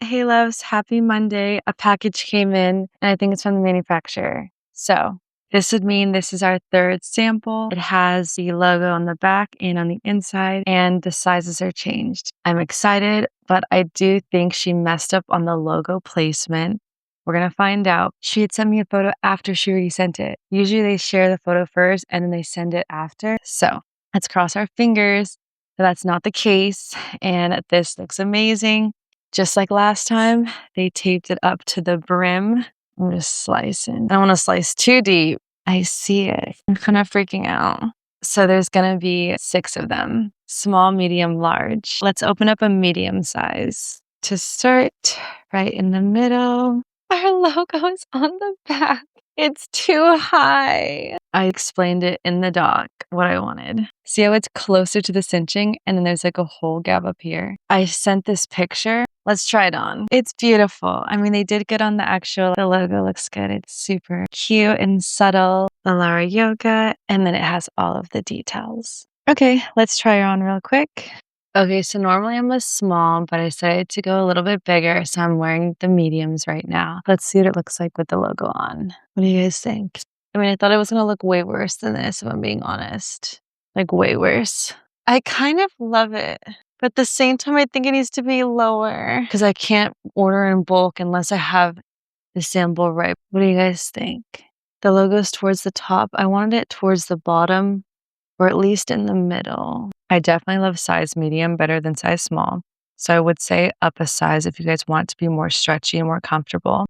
Hey loves, happy Monday. A package came in and I think it's from the manufacturer. So this would mean this is our third sample. It has the logo on the back and on the inside, and the sizes are changed. I'm excited, but I do think she messed up on the logo placement. We're going to find out. She had sent me a photo after she already sent it. Usually they share the photo first and then they send it after. So let's cross our fingers that that's not the case. And this looks amazing. Just like last time, they taped it up to the brim. I'm just slicing. I don't want to slice too deep. I see it. I'm kind of freaking out. So there's going to be 6 of them. Small, medium, large. Let's open up a medium size. To start, right in the middle, our logo is on the back. It's too high. I explained it in the doc, what I wanted. See how it's closer to the cinching and then there's like a whole gap up here. I sent this picture. Let's try it on. It's beautiful. I mean, they did good on the logo looks good. It's super cute and subtle. Lalara Yoga. And then it has all of the details. Okay, let's try her on real quick. Okay, so normally I'm a small, but I decided to go a little bit bigger, so I'm wearing the mediums right now. Let's see what it looks like with the logo on. What do you guys think? I mean, I thought it was gonna look way worse than this, if I'm being honest. Like, way worse. I kind of love it, but at the same time, I think it needs to be lower because I can't order in bulk unless I have the sample right. What do you guys think? The logo's towards the top. I wanted it towards the bottom, or at least in the middle. I definitely love size medium better than size small. So I would say up a size if you guys want to be more stretchy and more comfortable.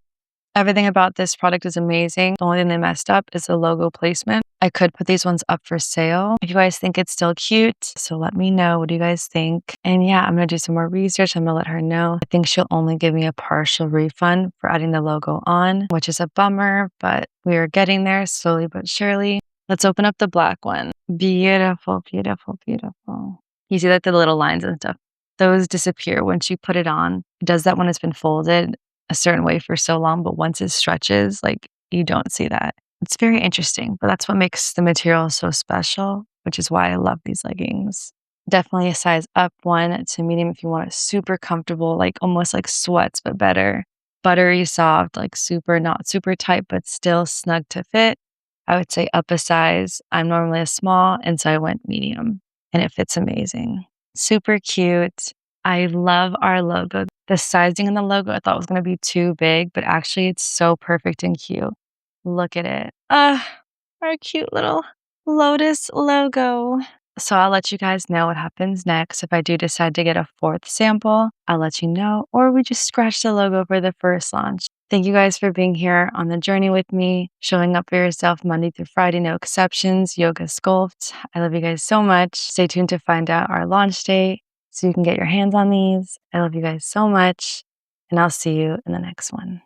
Everything about this product is amazing. The only thing they messed up is the logo placement. I could put these ones up for sale if you guys think it's still cute. So let me know. What do you guys think? And yeah, I'm going to do some more research. I'm going to let her know. I think she'll only give me a partial refund for adding the logo on, which is a bummer, but we are getting there slowly but surely. Let's open up the black one. Beautiful, beautiful, beautiful. You see like the little lines and stuff. Those disappear once you put it on. It does that when it's been folded a certain way for so long, but once it stretches, like you don't see that. It's very interesting, but that's what makes the material so special, which is why I love these leggings. Definitely a size up one to medium if you want it super comfortable, like almost like sweats, but better. Buttery soft, like super, not super tight, but still snug to fit. I would say up a size. I'm normally a small, and so I went medium, and it fits amazing. Super cute. I love our logo. The sizing in the logo I thought was going to be too big, but actually it's so perfect and cute. Look at it. Our cute little lotus logo. So I'll let you guys know what happens next. If I do decide to get a 4th sample, I'll let you know, or we just scratch the logo for the first launch. Thank you guys for being here on the journey with me, showing up for yourself Monday through Friday, no exceptions, yoga sculpt. I love you guys so much. Stay tuned to find out our launch date so you can get your hands on these. I love you guys so much, and I'll see you in the next one.